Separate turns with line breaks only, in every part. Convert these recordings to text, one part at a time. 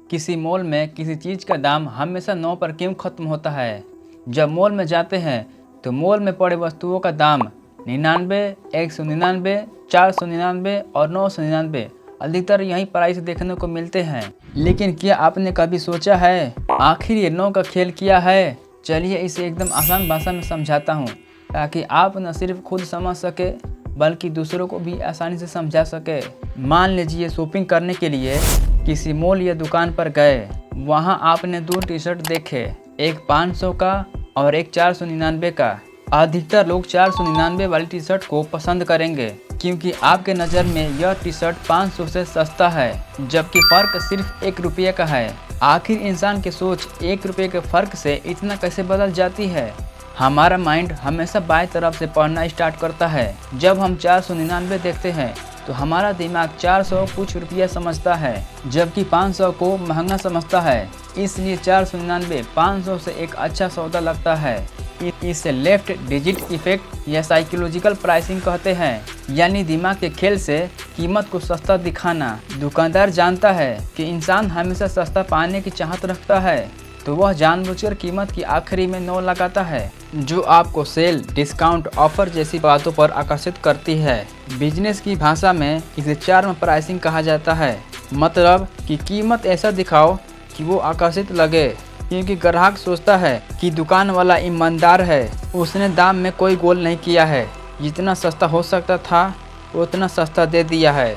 किसी मॉल में किसी चीज़ का दाम हमेशा 9 पर क्यों खत्म होता है? जब मॉल में जाते हैं तो मॉल में पड़े वस्तुओं का दाम 99, 199, 499 और 999 अधिकतर यही प्राइस देखने को मिलते हैं। लेकिन क्या आपने कभी सोचा है आखिर ये 9 का खेल क्या है? चलिए इसे एकदम आसान भाषा में समझाता हूँ ताकि आप न सिर्फ खुद समझ सके बल्कि दूसरों को भी आसानी से समझा सके। मान लीजिए शॉपिंग करने के लिए किसी मॉल या दुकान पर गए। वहां आपने 2 टी शर्ट देखे, एक 500 का और एक 499 का। अधिकतर लोग 499 वाली टी शर्ट को पसंद करेंगे क्योंकि आपके नज़र में यह टी शर्ट 500 से सस्ता है, जबकि फ़र्क सिर्फ 1 रुपये का है। आखिर इंसान की सोच 1 रुपये के फ़र्क से इतना कैसे बदल जाती है? हमारा माइंड हमेशा बाएं तरफ से पढ़ना स्टार्ट करता है। जब हम 499 देखते हैं तो हमारा दिमाग 400 कुछ रुपया समझता है, जबकि 500 को महंगा समझता है। इसलिए 499 500 से एक अच्छा सौदा लगता है। इसे लेफ्ट डिजिट इफेक्ट या साइकोलॉजिकल प्राइसिंग कहते हैं, यानी दिमाग के खेल से कीमत को सस्ता दिखाना। दुकानदार जानता है कि इंसान हमेशा सस्ता पाने की चाहत रखता है, तो वह जानबूझकर कीमत की आखिरी में 9 लगाता है, जो आपको सेल, डिस्काउंट, ऑफर जैसी बातों पर आकर्षित करती है। बिजनेस की भाषा में इसे चार्म प्राइसिंग कहा जाता है, मतलब कि कीमत ऐसा दिखाओ कि वो आकर्षित लगे, क्योंकि ग्राहक सोचता है कि दुकान वाला ईमानदार है, उसने दाम में कोई गोल नहीं किया है, जितना सस्ता हो सकता था उतना सस्ता दे दिया है।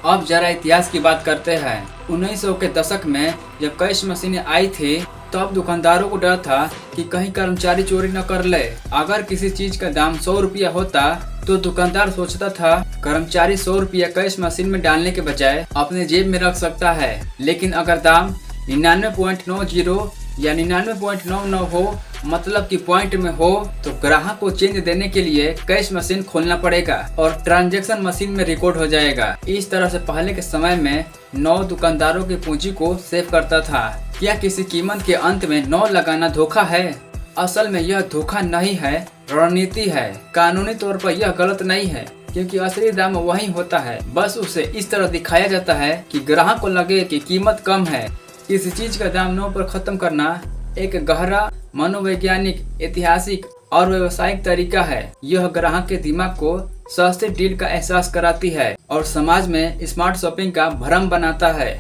अब जरा इतिहास की बात करते हैं। 1900 के दशक में जब कैश मशीनें आई थी तब दुकानदारों को डर था कि कहीं कर्मचारी चोरी न कर ले। अगर किसी चीज का दाम 100 रुपया होता तो दुकानदार सोचता था कर्मचारी 100 रुपया कैश मशीन में डालने के बजाय अपने जेब में रख सकता है। लेकिन अगर दाम 99.90 या 99.99 हो, मतलब कि पॉइंट में हो, तो ग्राहक को चेंज देने के लिए कैश मशीन खोलना पड़ेगा और ट्रांजैक्शन मशीन में रिकॉर्ड हो जाएगा। इस तरह से पहले के समय में 9 दुकानदारों की पूंजी को सेव करता था। क्या किसी कीमत के अंत में 9 लगाना धोखा है? असल में यह धोखा नहीं है, रणनीति है। कानूनी तौर पर यह गलत नहीं है, क्योंकि असली दाम वही होता है, बस उसे इस तरह दिखाया जाता है कि ग्राहक को लगे कि कीमत कम है। किसी चीज का दाम 9 पर खत्म करना एक गहरा मनोवैज्ञानिक, ऐतिहासिक और व्यवसायिक तरीका है। यह ग्राहक के दिमाग को सस्ते डील का एहसास कराती है और समाज में स्मार्ट शॉपिंग का भ्रम बनाता है।